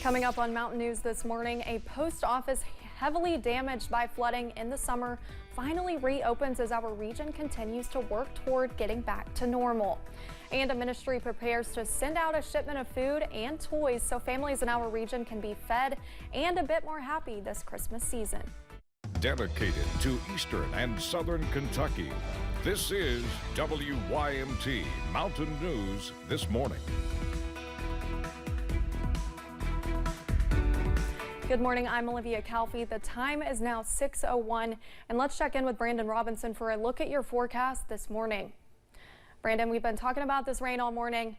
Coming up on Mountain News this morning, a post office heavily damaged by flooding in the summer finally reopens as our region continues to work toward getting back to normal. And a ministry prepares to send out a shipment of food and toys so families in our region can be fed and a bit more happy this Christmas season. Dedicated to Eastern and Southern Kentucky, this is WYMT Mountain News this morning. Good morning, I'm Olivia Calfee. The time is now 6:01, and let's check in with Brandon Robinson for a look at your forecast this morning. Brandon, we've been talking about this rain all morning.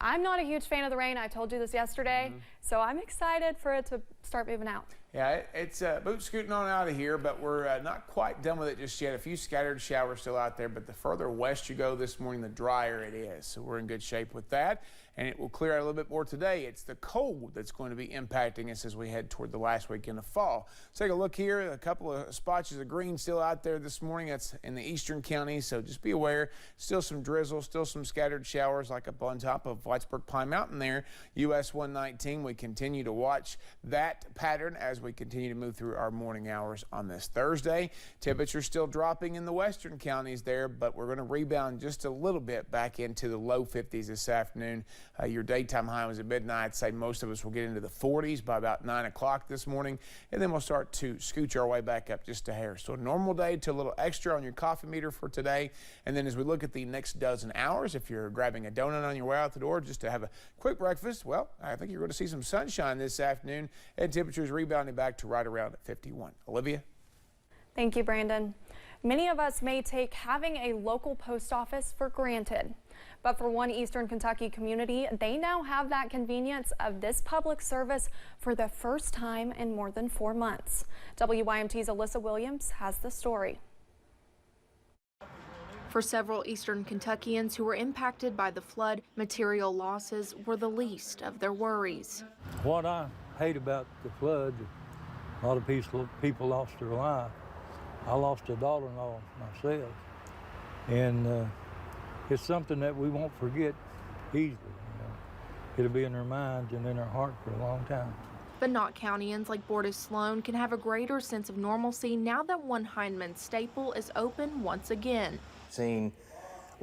I'm not a huge fan of the rain. I told you this yesterday, so I'm excited for it to start moving out. Yeah, it's boot scooting on out of here, but we're not quite done with it just yet. A few scattered showers still out there, but the further west you go this morning, the drier it is. So we're in good shape with that, and it will clear out a little bit more today. It's the cold that's going to be impacting us as we head toward the last weekend of fall. Let's take a look here. A couple of spotches of green still out there this morning. That's in the eastern counties, so just be aware. Still some drizzle, still some scattered showers like up on top of Whitesburg Pine Mountain there. US 119, we continue to watch that pattern as we continue to move through our morning hours on this Thursday. Temperatures still dropping in the western counties there, but we're going to rebound just a little bit back into the low 50s this afternoon. Your daytime high was at midnight. I'd say most of us will get into the 40s by about 9 o'clock this morning, and then we'll start to scooch our way back up just a hair. So a normal day to a little extra on your coffee meter for today. And then as we look at the next dozen hours, if you're grabbing a donut on your way out the door just to have a quick breakfast, well, I think you're going to see some sunshine this afternoon, and temperatures rebounding back to right around 51. Olivia? Thank you, Brandon. Many of us may take having a local post office for granted. But for one Eastern Kentucky community, they now have that convenience of this public service for the first time in more than 4 months. WYMT's Alyssa Williams has the story. For several Eastern Kentuckians who were impacted by the flood, material losses were the least of their worries. What I hate about the flood, a lot of people lost their life. I lost a daughter-in-law myself, and it's something that we won't forget easily. It'll be in our minds and in our heart for a long time. But Knott Countyans like Bortis Sloan can have a greater sense of normalcy now that one Hindman staple is open once again. Seeing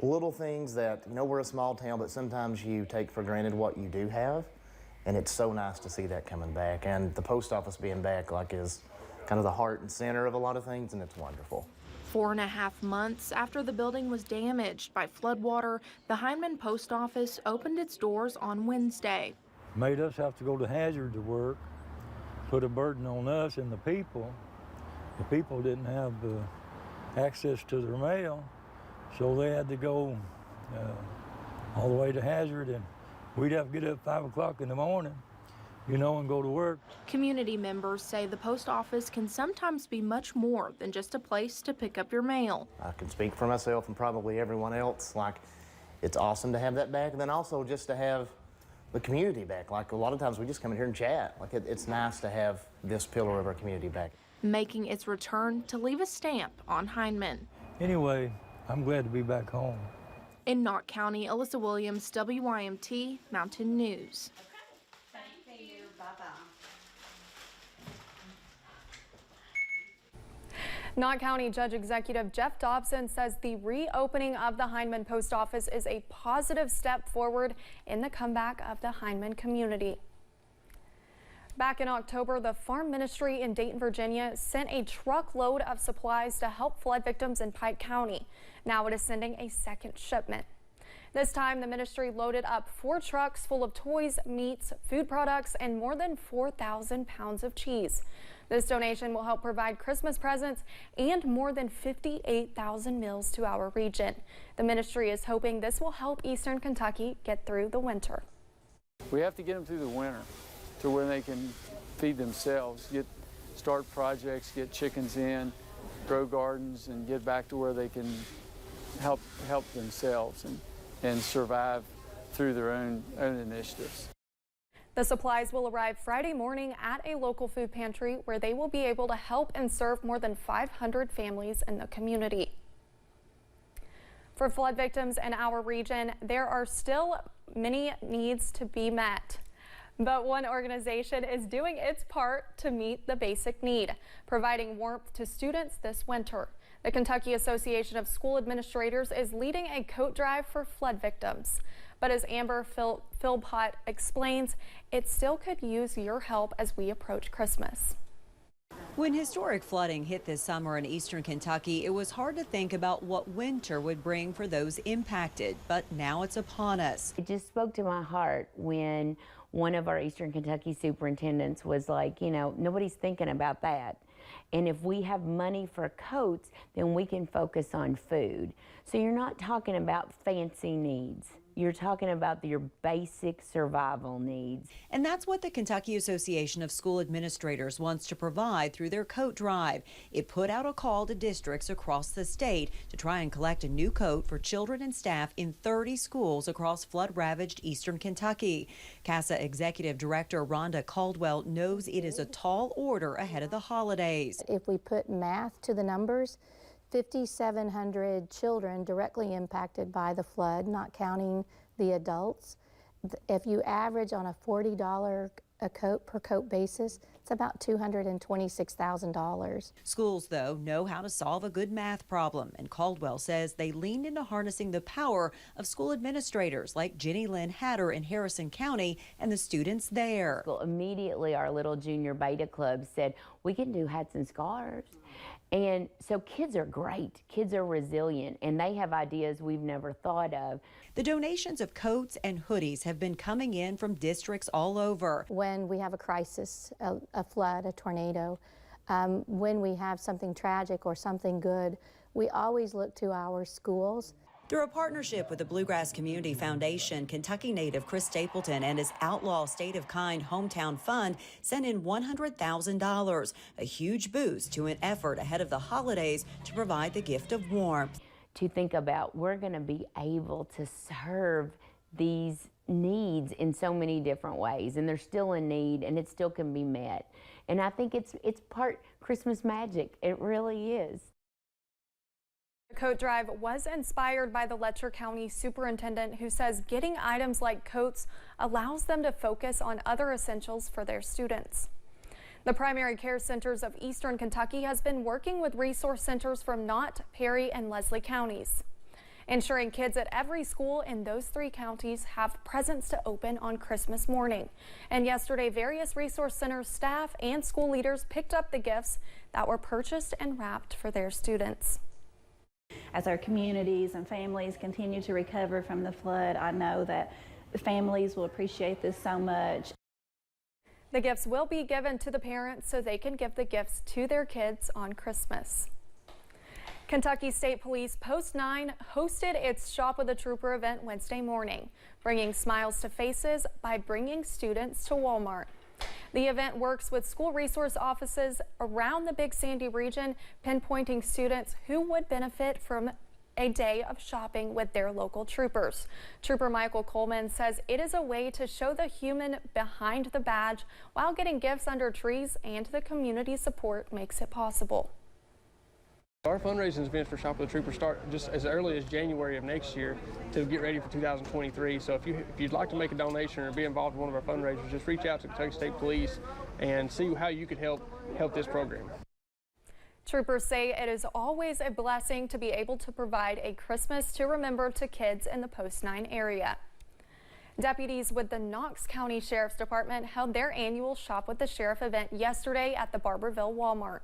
little things that, we're a small town, but sometimes you take for granted what you do have, and it's so nice to see that coming back. And the post office being back is kind of the heart and center of a lot of things, and it's wonderful. 4.5 months after the building was damaged by floodwater, the Hindman Post Office opened its doors on Wednesday. Made us have to go to Hazard to work, put a burden on us and the people. The people didn't have access to their mail, so they had to go all the way to Hazard, and we'd have to get up 5 o'clock in the morning, and go to work. Community members say the post office can sometimes be much more than just a place to pick up your mail. I can speak for myself and probably everyone else. It's awesome to have that back, and then also just to have the community back. A lot of times we just come in here and chat. It's nice to have this pillar of our community back. Making its return to leave a stamp on Hindman. Anyway, I'm glad to be back home. In Knott County, Alyssa Williams, WYMT Mountain News. Knott County Judge Executive Jeff Dobson says the reopening of the Hindman Post Office is a positive step forward in the comeback of the Hindman community. Back in October, the Farm Ministry in Dayton, Virginia sent a truckload of supplies to help flood victims in Pike County. Now it is sending a second shipment. This time, the ministry loaded up 4 trucks full of toys, meats, food products, and more than 4,000 pounds of cheese. This donation will help provide Christmas presents and more than 58,000 meals to our region. The ministry is hoping this will help Eastern Kentucky get through the winter. We have to get them through the winter to where they can feed themselves, start projects, get chickens in, grow gardens, and get back to where they can help themselves and survive through their own initiatives. The supplies will arrive Friday morning at a local food pantry where they will be able to help and serve more than 500 families in the community. For flood victims in our region, there are still many needs to be met. But one organization is doing its part to meet the basic need, providing warmth to students this winter. The Kentucky Association of School Administrators is leading a coat drive for flood victims. But as Amber Philpott explains, it still could use your help as we approach Christmas. When historic flooding hit this summer in eastern Kentucky, it was hard to think about what winter would bring for those impacted, but now it's upon us. It just spoke to my heart when one of our eastern Kentucky superintendents was like, you know, nobody's thinking about that. And if we have money for coats, then we can focus on food. So you're not talking about fancy needs. You're talking about your basic survival needs. And that's what the Kentucky Association of School Administrators wants to provide through their coat drive. It put out a call to districts across the state to try and collect a new coat for children and staff in 30 schools across flood-ravaged eastern Kentucky. CASA Executive Director Rhonda Caldwell knows it is a tall order ahead of the holidays. If we put math to the numbers, 5,700 children directly impacted by the flood, not counting the adults. If you average on a $40 a coat per coat basis, it's about $226,000. Schools, though, know how to solve a good math problem, and Caldwell says they leaned into harnessing the power of school administrators like Jenny Lynn Hatter in Harrison County and the students there. Well, immediately our little junior beta club said, we can do hats and scarves. And so kids are great, kids are resilient, and they have ideas we've never thought of. The donations of coats and hoodies have been coming in from districts all over. When we have a crisis, a flood, a tornado, when we have something tragic or something good, we always look to our schools. Through a partnership with the Bluegrass Community Foundation, Kentucky native Chris Stapleton and his Outlaw State of Kind Hometown Fund sent in $100,000, a huge boost to an effort ahead of the holidays to provide the gift of warmth. To think about, we're going to be able to serve these needs in so many different ways, and there's still a need and it still can be met. And I think it's part Christmas magic. It really is. The coat drive was inspired by the Letcher County superintendent, who says getting items like coats allows them to focus on other essentials for their students. The Primary Care Centers of Eastern Kentucky has been working with resource centers from Knott, Perry, and Leslie counties, ensuring kids at every school in those 3 counties have presents to open on Christmas morning. And yesterday, various resource centers staff and school leaders picked up the gifts that were purchased and wrapped for their students. As our communities and families continue to recover from the flood, I know that the families will appreciate this so much. The gifts will be given to the parents so they can give the gifts to their kids on Christmas. Kentucky State Police Post 9 hosted its Shop with a Trooper event Wednesday morning, bringing smiles to faces by bringing students to Walmart. The event works with school resource offices around the Big Sandy region, pinpointing students who would benefit from a day of shopping with their local troopers. Trooper Michael Coleman says it is a way to show the human behind the badge while getting gifts under trees, and the community support makes it possible. Our fundraising events for Shop with the Trooper start just as early as January of next year to get ready for 2023. So if you'd like to make a donation or be involved in one of our fundraisers, just reach out to Kentucky State Police and see how you could help this program. Troopers say it is always a blessing to be able to provide a Christmas to remember to kids in the Post 9 area. Deputies with the Knox County Sheriff's Department held their annual Shop with the Sheriff event yesterday at the Barberville Walmart.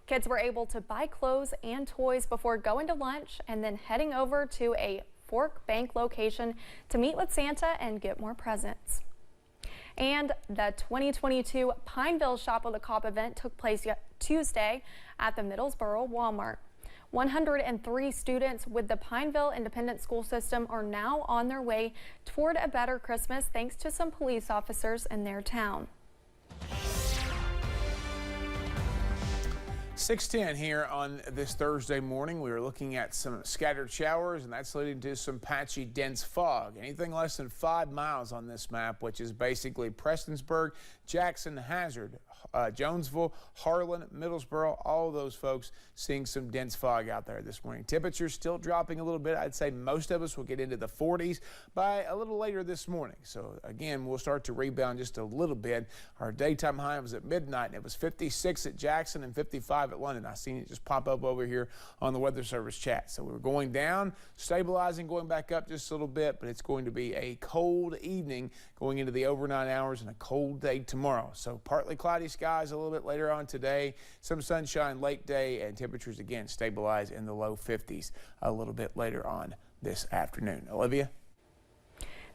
Kids were able to buy clothes and toys before going to lunch and then heading over to a Fork Bank location to meet with Santa and get more presents. And the 2022 Pineville Shop with a Cop event took place Tuesday at the Middlesboro Walmart. 103 students with the Pineville Independent School System are now on their way toward a better Christmas thanks to some police officers in their town. 6:10 here on this Thursday morning. We were looking at some scattered showers, and that's leading to some patchy, dense fog. Anything less than 5 miles on this map, which is basically Prestonsburg, Jackson, Hazard, Jonesville, Harlan, Middlesboro, all of those folks seeing some dense fog out there this morning. Temperatures still dropping a little bit. I'd say most of us will get into the 40s by a little later this morning. So again, we'll start to rebound just a little bit. Our daytime high was at midnight, and it was 56 at Jackson and 55 at London. I seen it just pop up over here on the Weather Service chat. So we're going down, stabilizing, going back up just a little bit, but it's going to be a cold evening going into the overnight hours and a cold day tomorrow. So partly cloudy skies a little bit later on today, some sunshine late day, and temperatures again stabilize in the low 50s a little bit later on this afternoon. Olivia?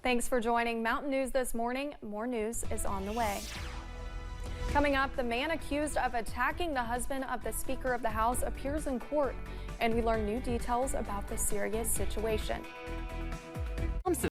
Thanks for joining Mountain News this morning. More news is on the way. Coming up, the man accused of attacking the husband of the Speaker of the House appears in court, and we learn new details about the serious situation.